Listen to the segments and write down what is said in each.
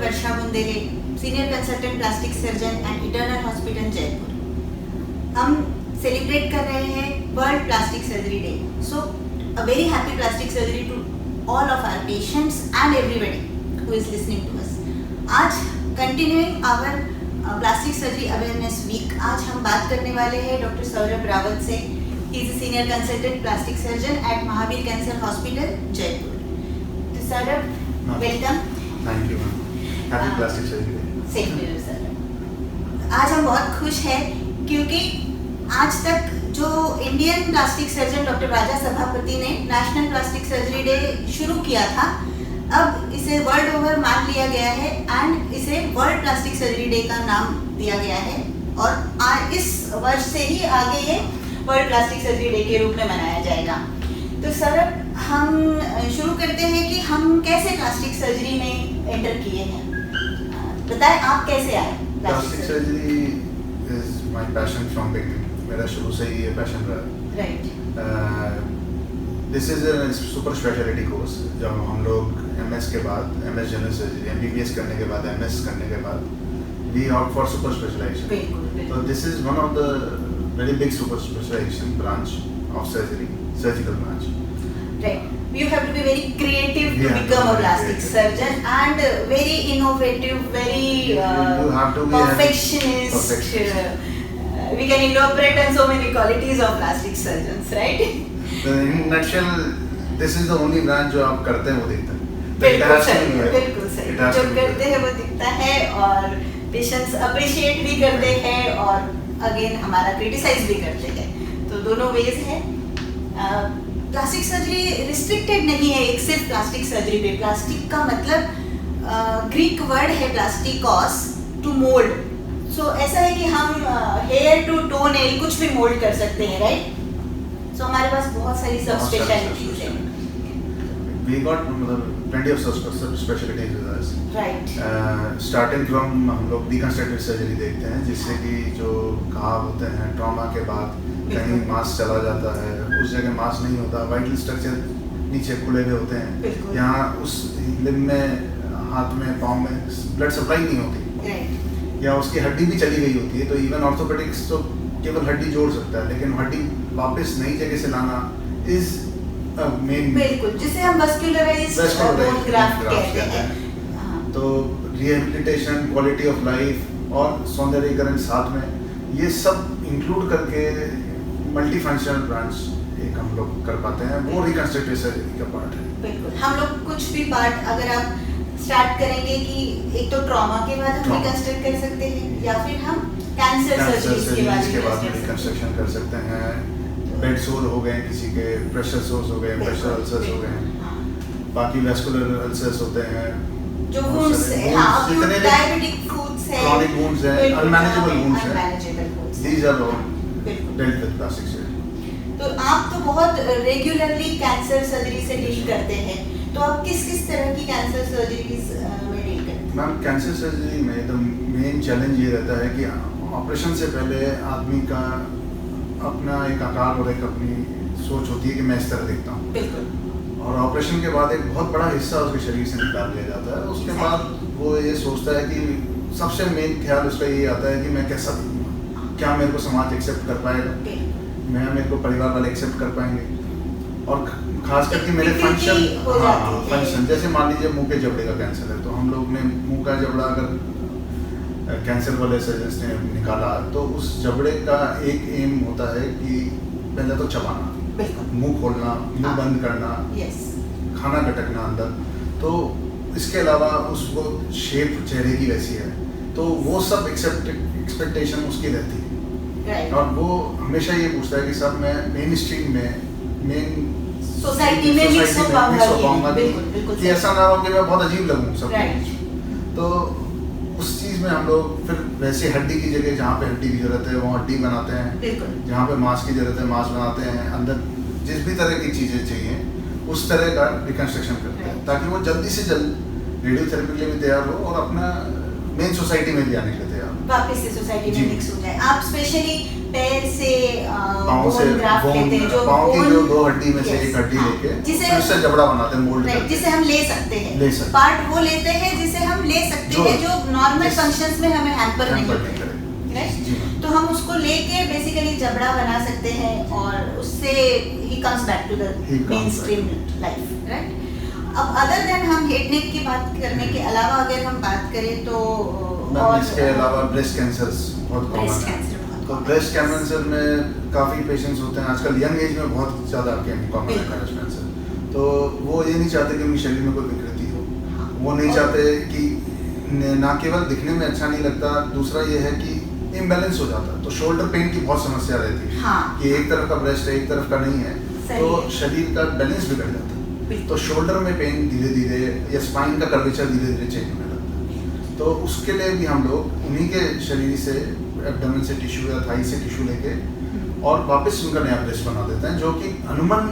Varsha Bundele, senior consultant plastic surgeon at eternal hospital Jaipur. हम celebrate कर रहे हैं world plastic surgery day. So a very happy plastic surgery to all of our patients and everybody who is listening to us. आज continuing our plastic surgery awareness week, आज हम बात करने वाले हैं डॉक्टर सौरभ रावत से। He is senior consultant plastic surgeon at Mahavir cancer hospital Jaipur. तो Saurabh, welcome. Thank you ma'am, happy plastic surgery day. Same to you sir. आज हम बहुत खुश हैं क्योंकि आज तक जो Indian plastic surgeon doctor Raja Sabhapati ने नेशनल प्लास्टिक सर्जरी डे शुरू किया था, अब इसे वर्ल्ड ओवर मान लिया गया है एंड इसे वर्ल्ड प्लास्टिक सर्जरी डे का नाम दिया गया है। और इस वर्ष से ही आगे ये वर्ल्ड प्लास्टिक सर्जरी डे के रूप में मनाया जाएगा। तो सर, हम शुरू करते हैं कि हम कैसे प्लास्टिक सर्जरी में एंटर किए हैं। बताएं आप कैसे आए plastic surgery is my passion from beginning. मेरा शुरू से ही ये पैशन रहा। Right. This is a super speciality course. जब हम लोग एमएस के बाद, एमएस जनरल सर्जरी, एमबीबीएस करने के बाद, एमएस करने के बाद we opt for super specialization. बिल्कुल। तो this is one of the very big super specialization branch of surgery, surgical branch. Right. You have to be very creative to Yeah, become a very plastic creative. surgeon and very innovative, very You have to be perfectionist. perfectionist. We can elaborate on so many qualities of plastic surgeons, right? In nutshell, this is the only branch जो आप करते हैं वो दिखता है। बिल्कुल It has to सही, be right. बिल्कुल सही। It has जो to be करते right. हैं वो दिखता है और पेशेंट्स अप्रिशिएट भी करते हैं और अगेन हमारा क्रिटिसाइज भी करते हैं। तो दोनों वेज है। प्लास्टिक सर्जरी रिस्ट्रिक्टेड नहीं है एक सिर्फ प्लास्टिक सर्जरी पे। प्लास्टिक का मतलब ग्रीक वर्ड है प्लास्टिकॉस, टू मोल्ड। सो ऐसा है कि हम हेयर टू टो नेल कुछ भी मोल्ड कर सकते हैं, राइट? सो हमारे पास बहुत सारी सब स्पेशलिटीज हैं। We got plenty of specialties with us. Right. Starting from हम लोग deconstructive surgery देखते हैं, जिससे कि जो घाव होते हैं ट्रॉमा के बाद कहीं मांस चला जाता है, उस जगह मांस नहीं होता, वाइटल स्ट्रक्चर नीचे खुले हुए होते हैं, यहाँ उस लिम्ब में, हाथ में, पाँव में ब्लड सप्लाई नहीं होती, राइट। या उसकी हड्डी भी चली गई होती है। तो इवन ऑर्थोपेडिक्स तो केवल हड्डी जोड़ सकता है, लेकिन हड्डी वापस नई जगह से लाना इज मेन। बिल्कुल, जिसे हम वस्कुलराइज्ड बोन ग्राफ्ट कहते हैं। हाँ। तो रिहेबिलिटेशन, क्वालिटी ऑफ लाइफ और सौंदर्यीकरण साथ में, ये सब इंक्लूड करके मल्टी फंक्शनल ब्रांच एक हम लोग कर पाते हैं। वो रिकंस्ट्रक्टिव सर्जरी का पार्ट है। बिल्कुल, हम लोग कुछ भी पार्ट अगर आप स्टार्ट करेंगे कि एक तो ट्रॉमा के बाद हम रिकंस्ट्रक्ट कर सकते हैं, या फिर हम कैंसर सर्जरी के बाद रिकंस्ट्रक्शन कर सकते हैं। बेड सोर हो गए किसी के, प्रेशर सोर्स हो गए, प्रेशर अल्सर्स हो गए, बाकी वेस्कुलर अल्सर्स होते हैं, जो वुंड्स है, हाँ, जितने भी डायबिटिक फूड्स है, chronic wounds हैं, unmanageable wounds हैं, unmanageable wounds हैं। these are all बिल्कुल। dealt with plastic surgery। तो आप तो बहुत रेगुलरली कैंसर सर्जरी से डील करते हैं, तो आप किस किस तरह की कैंसर सर्जरीज में डील करते हैं? मैम, कैंसर सर्जरी में द मेन चैलेंज ये रहता है कि ऑपरेशन से पहले आदमी का अपना एक आकार और एक अपनी सोच होती है कि मैं इस तरह दिखता हूँ। बिल्कुल। और ऑपरेशन के बाद एक बहुत बड़ा हिस्सा उसके शरीर से निकाल लिया जाता है। उसके बाद वो ये सोचता है कि सबसे मेन ख्याल उसका ये आता है कि मैं कैसा दिखूँगा, क्या मेरे को समाज एक्सेप्ट कर पाएगा, मेरे को परिवार वाले एक्सेप्ट कर पाएंगे, और खास करके मेरे फंक्शन, हाँ फंक्शन, जैसे मान लीजिए मुंह के जबड़े का कैंसर है, तो हम लोग ने मुंह का जबड़ा अगर कैंसर वाले सर्जन्स ने निकाला, तो उस जबड़े का एक एम होता है कि पहले तो चबाना, मुंह खोलना, मुंह बंद करना, खाना गटकना अंदर। तो इसके अलावा उसको शेप चेहरे की वैसी है, तो वो सब एक्सपेक्टेशन उसकी रहती है। और वो हमेशा ये पूछता है कि सब मैं मेन स्ट्रीम में, मेन सोसाइटी में मिक्स हो पाऊंगा कि ऐसा ना हो कि मैं बहुत अजीब लगूं सब। तो उस चीज में हम लोग फिर वैसे हड्डी की जगह, जहाँ पे हड्डी की जरूरत है वहाँ हड्डी बनाते हैं, जहाँ पे मांस की जरूरत है मांस बनाते हैं, अंदर जिस भी तरह की चीजें चाहिए उस तरह का रिकंस्ट्रक्शन करते हैं, ताकि वो जल्दी से जल्द रेडियोथेरेपी के लिए भी तैयार हो और अपना मेन सोसाइटी में भी आने के लिए तैयार हो, वापस से सोसाइटी में मिक्स हो जाए। आप स्पेशली पैर से पाँव से बोन ग्राफ्ट लेते हैं, जो पाँव की जो bone- दो हड्डी में से Yes, एक हड्डी हाँ, लेके जिसे उससे जबड़ा बनाते हैं, मोल्ड राइट, करते जिसे हम ले सकते हैं, ले सकते हैं। पार्ट वो लेते हैं जिसे हम ले सकते हैं, जो नॉर्मल जिस- फंक्शंस में हमें हैम्पर नहीं हैम्पर नहीं करते, करेगा। राइट। जी मैम। तो हम उसको लेके बेसिकली जबड़ा बना सकते हैं और उससे ही comes back to the He comes mainstream life, right. अब अदर देन हम हेड नेक की बात करने के अलावा अगर हम बात करें तो मैम इसके अलावा ब्रेस्ट कैंसर्स बहुत ब्रेस्ट कॉमन है। कैंसर बहुत तो common ब्रेस्ट है। कैंसर में काफ़ी पेशेंट्स होते हैं आजकल, यंग एज में बहुत ज़्यादा कॉमन है ब्रेस्ट कैंसर। तो वो ये नहीं चाहते कि उनके शरीर में कोई विकृति हो, हाँ, वो नहीं और- चाहते कि ना केवल दिखने में अच्छा नहीं लगता, दूसरा ये है कि इम्बैलेंस हो जाता है। तो शोल्डर पेन की बहुत समस्या रहती है हाँ, कि एक तरफ का ब्रेस्ट है एक तरफ का नहीं है, सही तो है। शरीर का बैलेंस बिगड़ जाता है। बिल्कुल। तो शोल्डर में पेन धीरे धीरे या स्पाइन का कर्वेचर धीरे धीरे चेंज होने लगता है। तो उसके लिए भी हम लोग उन्हीं के शरीर से एब्डोमेन से टिश्यू या थाई से टिश्यू लेके और वापस उनका नया ब्रेस्ट बना देते हैं, जो कि अनुमान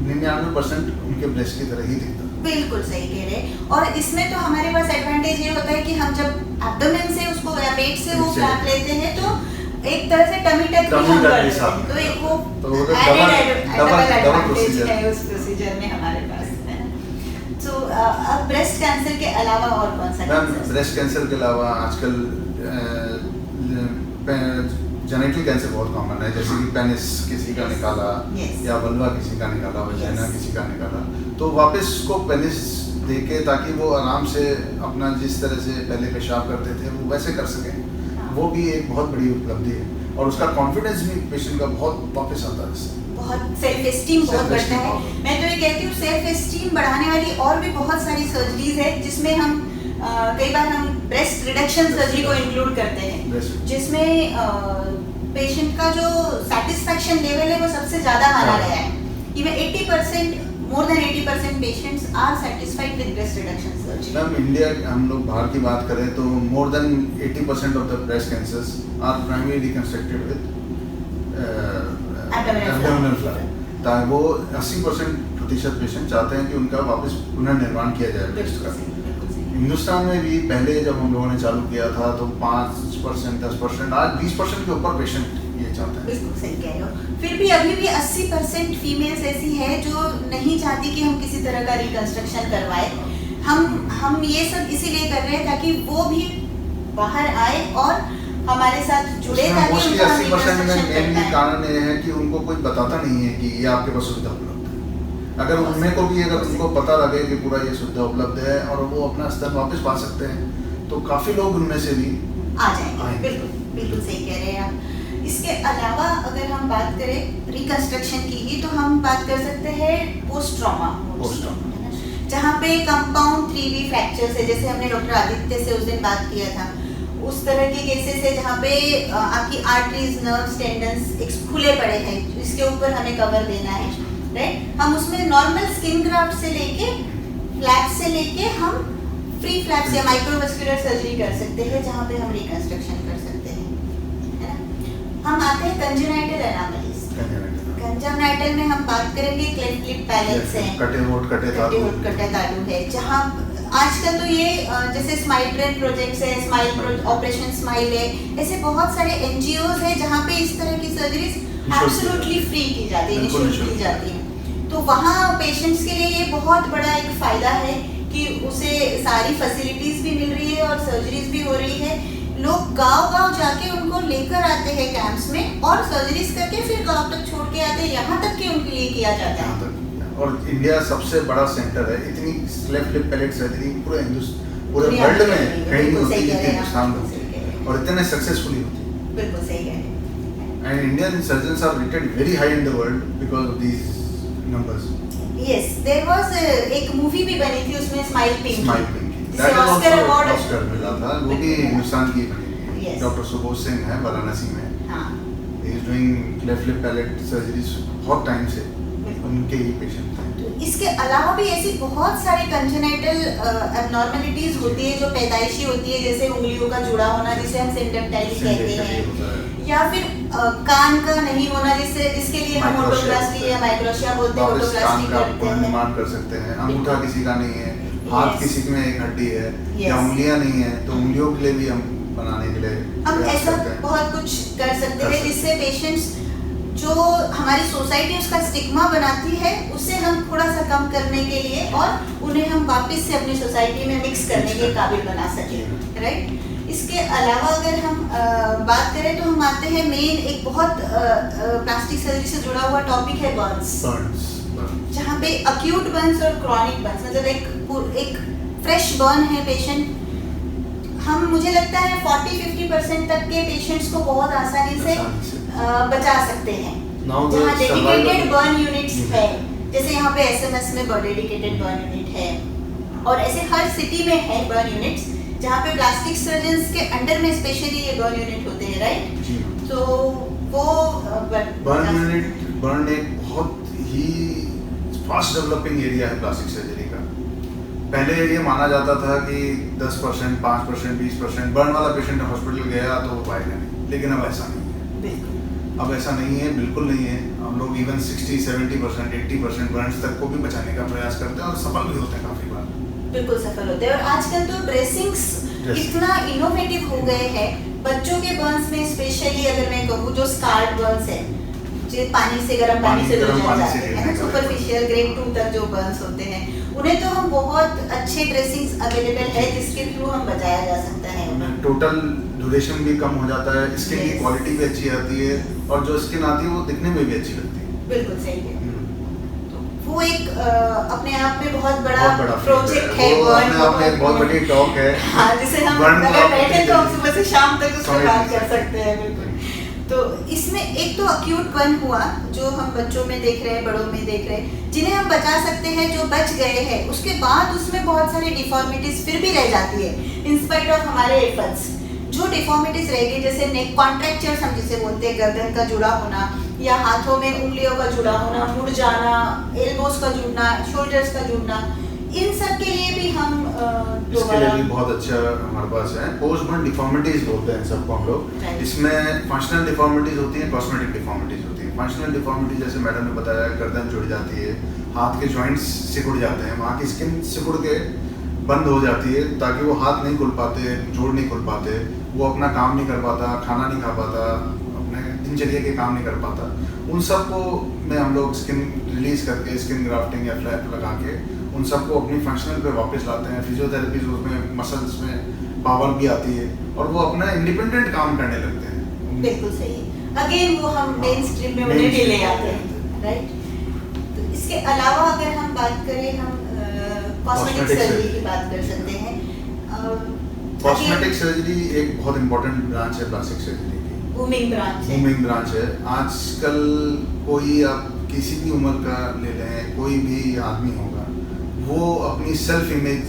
99% उनके ब्रेस्ट की तरह ही दिखता है। बिल्कुल सही कह रहे हैं। और इसमें तो हमारे पास एडवांटेज ये होता है कि हम जब एब्डोमेन से उसको या पेट से वो पेट से। फ्लैप लेते हैं तो एक तरह से टमी टक भी Tummy हम tuck कर भी लेते साथ हैं, में तो एक वो तो वो एडेड डबल एडवांटेज प्रोसीजर है उस प्रोसीजर में हमारे पास, है ना। तो अब ब्रेस्ट कैंसर के अलावा और कौन सा मैम कैंसर? ब्रेस्ट कैंसर के अलावा आजकल जेनेटिक कैंसर बहुत कॉमन है, जैसे कि पेनिस किसी का निकाला Yes. या वल्वा किसी का निकाला, वजाइना Yes. किसी का निकाला, तो वापस उसको पेनिस देके ताकि वो आराम से अपना जिस तरह से पहले पेशाब करते थे वो वैसे कर सकें, वो भी एक बहुत बड़ी उपलब्धि है। और उसका कॉन्फिडेंस भी पेशेंट का बहुत वापस आता है इससे। बहुत सेल्फ एस्टीम बहुत बढ़ता Self-esteem है। बहुत। मैं तो ये कहती हूँ सेल्फ एस्टीम बढ़ाने वाली और भी बहुत सारी सर्जरीज है, जिसमें हम कई बार हम ब्रेस्ट रिडक्शन सर्जरी को इंक्लूड करते हैं, Breast- जिसमें पेशेंट का जो सेटिस्फैक्शन लेवल है वो सबसे ज़्यादा माना हाँ। गया है। Even 80%, more than 80% patients are satisfied with breast reduction surgery. Ma'am India, हम लोग बाहर की बात करें तो more than 80% of the breast cancers are primary reconstructed with abdominal flap. वो 80% पेशेंट चाहते हैं कि उनका वापस पुनर्निर्माण किया जाए ब्रेस्ट का। हिंदुस्तान में भी पहले जब हम लोगों ने चालू किया था तो 5%, 10%, आज 20% के ऊपर पेशेंट ये चाहते हैं। बिल्कुल सही कह रहे हो। फिर भी अभी भी 80% फीमेल्स ऐसी है जो नहीं चाहती कि हम किसी तरह का रिकंस्ट्रक्शन करवाए। हम ये सब इसीलिए कर रहे हैं ताकि वो भी बाहर आए और हमारे साथ जुड़े, ताकि मोस्टली उनको हम 80% में रिकंस्ट्रक्शन कर मेनली पाएं। कारण ये है कि उनको कोई बताता नहीं है कि ये आपके पास सुविधा उपलब्ध है। अगर उनमें को भी अगर उनको पता लगे कि पूरा ये सुविधा उपलब्ध है और वो अपना स्तर वापस पा सकते हैं, तो काफ़ी लोग उनमें से भी आ जाएंगे। आएंगे। बिल्कुल बिल्कुल सही कह रहे हैं आप। इसके अलावा अगर हम बात करें रिकंस्ट्रक्शन की ही, तो हम बात कर सकते हैं पोस्ट ट्रॉमा, पोस्ट ट्रॉमा, जहाँ पे कंपाउंड 3V फ्रैक्चर्स है, जैसे हमने डॉक्टर आदित्य से उस दिन बात किया था, उस तरह के केसेस है जहाँ पे आपकी आर्टरीज, नर्व्स, टेंडन्स खुले पड़े हैं, इसके ऊपर हमें कवर देना है, राइट। हम उसमें नॉर्मल स्किन ग्राफ्ट से लेके फ्लैप से लेके हम फ्री फ्लैप से माइक्रोवेस्कुलर सर्जरी कर सकते हैं, जहाँ पे हम रिकंस्ट्रक्शन कर सकते हैं, है ना। हम आते हैं कंजेनाइटल एनामलीज। कंजेनाइटल में हम बात करेंगे क्लेफ्ट लिप पैलेट्स हैं, कटे होठ, कटे तालू, कटे तालू है, जहाँ आजकल तो ये जैसे स्माइल ट्रेन प्रोजेक्ट्स है, स्माइल ऑपरेशन स्माइल है, ऐसे बहुत सारे NGOs है जहाँ पे इस तरह की सर्जरीज एब्सोल्युटली फ्री की जाती है, बिल्कुल निःशुल्क की जाती है। तो वहाँ पेशेंट्स के लिए ये बहुत बड़ा एक फायदा है कि उसे सारी फैसिलिटीज भी मिल रही है और सर्जरीज भी हो रही है। लोग गांव-गांव जाके उनको लेकर आते हैं कैंप्स में और सर्जरीज करके फिर गांव तक छोड़ के आते हैं, यहाँ तक कि उनके लिए किया जाता है। और इंडिया सबसे बड़ा सेंटर है, इतनी क्लेफ्ट लिप पैलेट सर्जरी पूरे पूरे दुनिया वर्ल्ड में में कहीं नहीं बिल्कुल होती सही कह जितनी रहे हैं आप, हिंदुस्तान में बिल्कुल सही कह रहे होती हैं। और इतने सक्सेसफुली होती है। बिल्कुल सही कह रहे हैं। And Indian surgeons are rated very high in the world because of these numbers. Yes, there was एक मूवी भी बनी थी उसमें स्माइल पिंक, Smile Pinky. जिसे That is Oscar also award Oscar मिला था, वो भी हिंदुस्तान की बनी है। Yes. डॉक्टर सुबोध सिंह है वाराणसी में, हाँ, he is doing cleft lip palate surgeries बहुत टाइम से, उनके ही पेशेंट थे। तो इसके अलावा भी ऐसी बहुत सारी कंजेनाइटल एबनॉर्मलिटीज होती है जो पैदाइशी होती है, जैसे उंगलियों का जुड़ा होना जिसे हम सिंडेक्टाइली कहते हैं, या फिर कान का नहीं होना जिसके लिए हम ओटोप्लास्टी या माइक्रोशिया बोलते हैं, ओटोप्लास्टी करते हैं। निर्माण कर सकते हैं। अंगूठा किसी का नहीं है, हाथ Yes. किसी में एक हड्डी है Yes. या उंगलियां नहीं है, तो उंगलियों के लिए भी हम बनाने के लिए हम प्रयास ऐसा करते हैं। बहुत कुछ कर सकते कर हैं सकते जिससे पेशेंट्स जो हमारी सोसाइटी उसका स्टिग्मा बनाती है उसे हम थोड़ा सा कम करने के लिए और उन्हें हम वापस से अपनी सोसाइटी में मिक्स करने के काबिल बना सकें, राइट। इसके अलावा अगर हम बात करें तो हम आते हैं मेन एक बहुत प्लास्टिक सर्जरी से जुड़ा हुआ टॉपिक है बर्न्स, जहाँ पे अक्यूट बर्न्स और क्रॉनिक बर्न्स, मतलब एक फ्रेश बर्न है पेशेंट, मुझे लगता है 40-50% तक के पेशेंट्स को बहुत आसानी से बचा सकते हैं। जहाँ डेडिकेटेड बर्न यूनिट्स है, जैसे यहाँ पे एसएमएस में डेडिकेटेड बर्न यूनिट है और ऐसे हर सिटी में है बर्न यूनिट्स, जहाँ पे प्लास्टिक सर्जन्स के अंडर में स्पेशली ये बर्न यूनिट होते हैं, राइट। तो वो बर्न एक बहुत ही फास्ट डेवलपिंग एरिया है प्लास्टिक सर्जरी का। पहले ये माना जाता था कि 10%, 5%, 20% बर्न वाला पेशेंट हॉस्पिटल गया तो वो पाएगा नहीं, लेकिन अब ऐसा नहीं है। अब ऐसा नहीं है, बिल्कुल नहीं है। हम लोग इवन 60, 70%, 80% बर्न्स तक को भी बचाने का प्रयास करते हैं और सफल भी होते हैं काफी बार। बिल्कुल सफल होते हैं। और आजकल तो ड्रेसिंग्स इतना इनोवेटिव हो गए हैं, बच्चों के बर्न्स में स्पेशली अगर मैं कहूँ जो स्कार्ड बर्न्स है, जो गर्म पानी से धुल जाते हैं, सुपरफिशियल ग्रेड 2 तक जो बर्न्स होते हैं, उन्हें तो हम बहुत अच्छे ड्रेसिंग्स अवेलेबल है जिसके थ्रू हम बचाया जा सकता है। टोटल ड्यूरेशन भी कम हो जाता है, स्किन की क्वालिटी भी अच्छी आती है और जो स्किन आती है वो दिखने में भी अच्छी लगती है। बिल्कुल सही है। तो वो एक अपने आप में बहुत बड़ा प्रोजेक्ट है, बहुत बड़ी टॉक है। हाँ, जिसे हम अगर बैठे तो हम सुबह से शाम तक उस पर बात कर सकते हैं। बिल्कुल। तो इसमें एक तो अक्यूट बर्न हुआ जो हम बच्चों में देख रहे हैं, बड़ों में देख रहे हैं, जिन्हें हम बचा सकते हैं, जो बच गए हैं, उसके बाद उसमें बहुत सारी डिफॉर्मिटीज फिर भी रह जाती है इंस्पाइट ऑफ हमारे एफर्ट्स। जो डिफॉर्मिटीज रहेगी, जैसे नेक कॉन्ट्रैक्चर्स हम जिसे बोलते हैं, गर्दन का जुड़ा होना या हाथों में उंगलियों का जुड़ा होना, मुड़ जाना, एल्बोस का जुड़ना, शोल्डर्स का जुड़ना, इन सब के लिए भी हम इसके लिए भी बहुत अच्छा हमारे पास है। पोस्ट बर्न डिफॉर्मिटीज बोलते हैं सबको हम लोग। इसमें फंक्शनल डिफॉर्मिटीज होती है, कॉस्मेटिक डिफॉर्मिटीज होती है। फंक्शनल डिफॉर्मिटी जैसे मैडम ने बताया, गर्दन जुड़ जाती है, हाथ के जॉइंट्स सिकुड़ जाते हैं, वहाँ की स्किन सिकुड़ के बंद हो जाती है ताकि वो हाथ नहीं खुल पाते, जोड़ नहीं खुल पाते, वो अपना काम नहीं कर पाता, खाना नहीं खा पाता, अपने दिनचर्या के काम नहीं कर पाता। उन सब को में हम लोग स्किन रिलीज करके, स्किन ग्राफ्टिंग या फ्लैप लगा के उन सबको अपनी फंक्शनल पे वापस लाते हैं। फिजियोथेरेपी उसमें मसल्स में पावर भी आती है और वो अपना इंडिपेंडेंट काम करने लगते हैं। बिल्कुल सही। अगेन वो हम मेन स्ट्रीम में उन्हें भी ले आते हैं, राइट। तो इसके अलावा अगर हम बात करें, हम कॉस्मेटिक सर्जरी की बात कर सकते हैं। कॉस्मेटिक सर्जरी एक बहुत इंपॉर्टेंट ब्रांच है प्लास्टिक सर्जरी की, बूमिंग ब्रांच है। आजकल कोई आप किसी भी उम्र का ले लें, कोई भी आदमी होगा, वो अपनी सेल्फ इमेज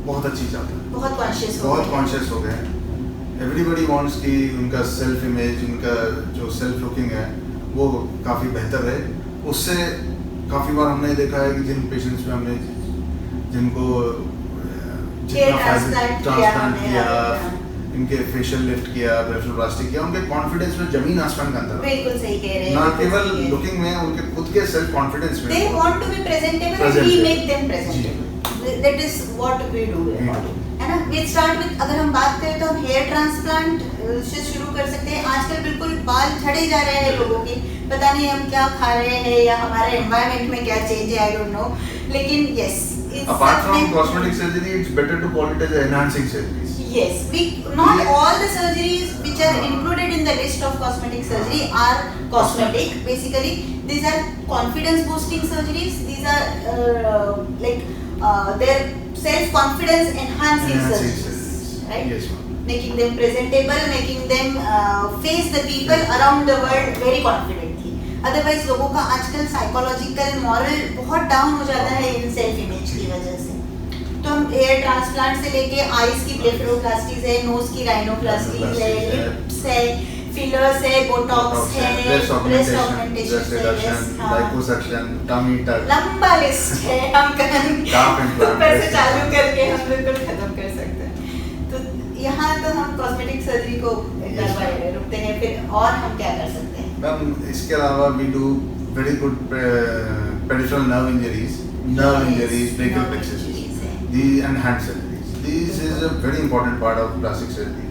बहुत अच्छी चाहता है, बहुत कॉन्शियस हो गए हैं। एवरीबॉडी वांट्स कि उनका सेल्फ इमेज, उनका जो सेल्फ लुकिंग है वो काफ़ी बेहतर है। उससे काफ़ी बार हमने देखा है कि जिन पेशेंट्स में हमने जिनको ट्रांसप्लांट किया, इनके फेशियल लिफ्ट किया, ब्लेफरोप्लास्टी किया, उनके कॉन्फिडेंस में जमीन आसमान का अंतर। बिल्कुल सही कह रहे हैं। ना केवल लुकिंग में, उनके खुद के सेल्फ कॉन्फिडेंस में। They want to be presentable and we make them presentable. That is what we do. है ना? We start with, अगर हम बात करें तो हम हेयर ट्रांसप्लांट से शुरू कर सकते हैं। आजकल बिल्कुल बाल झड़े जा रहे हैं लोगों के, पता नहीं हम क्या खा रहे हैं या हमारे एनवायरनमेंट में क्या चेंज है, आई डोंट नो। लेकिन yes, apart from cosmetic surgery, it's better to call it as enhancing surgeries. Yes, not all the surgeries which are included in the list of cosmetic surgery are cosmetic. Basically, these are confidence boosting surgeries. These are their self confidence enhancing surgeries, right? Yes, ma'am. Making them presentable, making them face the people around the world very confidently. Otherwise, लोगों का आजकल psychological moral बहुत down हो जाता है in self image की वजह से। तो हम हेयर ट्रांसप्लांट से लेके आईज की ब्लेफरोप्लास्टीज है, नोज की राइनोप्लास्टीज है, लिप्स है, फिलर्स है, बोटॉक्स है, breast augmentation, liposuction, tummy tuck, लंबा लिस्ट है। हम ऊपर से चालू करके हम बिल्कुल खत्म कर सकते हैं। तो यहाँ तो हम कॉस्मेटिक सर्जरी को रुकते हैं, फिर और हम क्या कर सकते हैं? मैम, इसके अलावा we do very good peripheral nerve injuries, brachial plexus, and hand surgeries. This is a very important part of plastic surgery.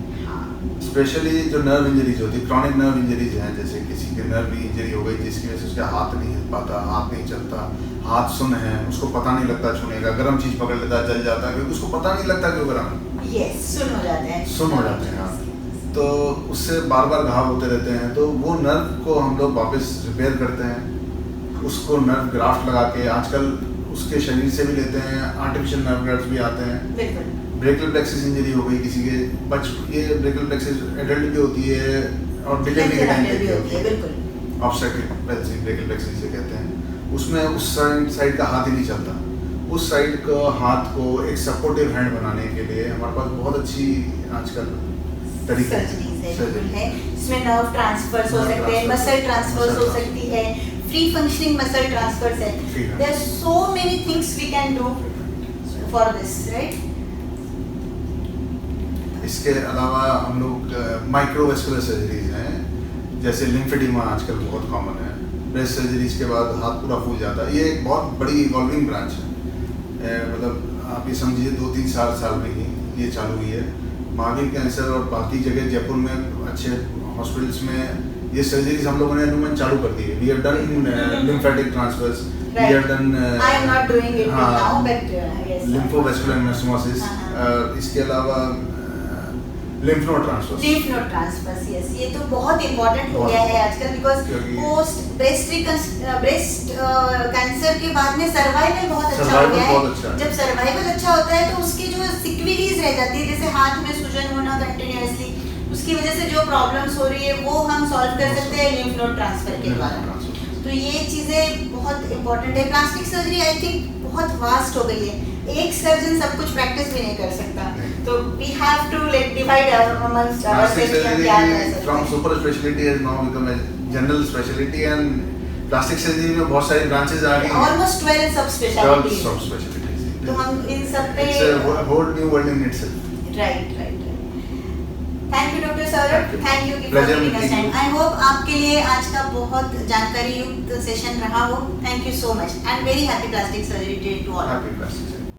Specially जो नर्व इंजरीज होती है, क्रॉनिक नर्व इंजरीज हैं, जैसे किसी के नर्व इंजरी हो गई जिसकी वजह से उसका हाथ नहीं हिल पाता, हाथ नहीं चलता, हाथ सुन है, उसको पता नहीं लगता छूने का, गर्म चीज पकड़ लेता है जल जाता है क्योंकि उसको पता नहीं लगता क्यों गर्म है। यस, सुन हो जाते हैं, सुन हो जाते हैं, हाँ। तो उससे बार बार घाव होते रहते हैं, तो वो नर्व को हम लोग वापस रिपेयर करते हैं, उसको नर्व ग्राफ्ट लगा के, आजकल उसके शरीर से भी लेते हैं, आर्टिफिशियल नर्व ग्राफ्ट भी आते हैं। बिल्कुल। ब्रेकियल प्लेक्सिस इंजरी हो गई किसी के, ये ब्रेकियल प्लेक्सिस एडल्ट भी होती है और डिलीवरी के टाइम पे भी होती है। बिल्कुल। ऑब्स्ट्रक्टिव ब्रेकियल प्लेक्सिस जिसे कहते हैं, उसमें उस साइड का हाथ ही नहीं चलता। उस साइड का हाथ को एक सपोर्टिव हैंड बनाने के लिए हमारे पास बहुत अच्छी आजकल तरीके है, इसमें नर्व ट्रांसफर्स हो सकते हैं, मसल ट्रांसफर्स हो सकती है, फ्री फंक्शनिंग मसल ट्रांसफर्स है। There are so many things we can do for this, right? इसके अलावा हम लोग माइक्रोवेस्कुलर सर्जरीज हैं, जैसे लिम्फेडिमा आजकल बहुत कॉमन है। ब्रेस्ट सर्जरीज के बाद हाथ पूरा फूल जाता है, ये एक बहुत बड़ी इवॉल्विंग ब्रांच है। मतलब आप ये समझिए 2-3 साल में ही ये चालू हुई है। महावीर कैंसर और बाकी जगह जयपुर में अच्छे हॉस्पिटल्स में ये सर्जरीज हम लोगों ने अनुमान चालू कर दी है। We have done lymphatic transfers, we have done, I am not doing it now but yes, lymphovascular anastomosis, इसके अलावा लिम्फ नोड ट्रांसफर्स, यस, ये तो बहुत इंपॉर्टेंट हो गया है आजकल, बिकॉज पोस्ट ब्रेस्ट कैंसर के बाद में सर्वाइवल बहुत अच्छा हो गया है। जब सर्वाइवल अच्छा होता है तो उसकी जो सिक्विलीज रह जाती है, जैसे हाथ में सूजन होना कंटिन्यूअसली, उसकी वजह से जो प्रॉब्लम्स हो रही है वो हम सॉल्व कर सकते हैं लिम्फ नोड ट्रांसफर के द्वारा। तो ये चीजें बहुत इंपॉर्टेंट है। प्लास्टिक सर्जरी आई थिंक बहुत वास्ट हो गई है, एक सर्जन सब कुछ प्रैक्टिस भी नहीं कर सकता, तो we have to like divide amongst plastic surgery from super specialty has now become a general specialty, and plastic surgery में बहुत सारी branches आ गई हैं, almost 12 सब स्पेशलिटीज। तो हम इन सब पे it's a whole new world in itself. Right. Thank you doctor Saurabh, thank you for giving us time. I hope आपके लिए आज का बहुत जानकारी युक्त सेशन रहा हो। Thank you so much and very happy plastic surgery day to all. Happy plastic surgery.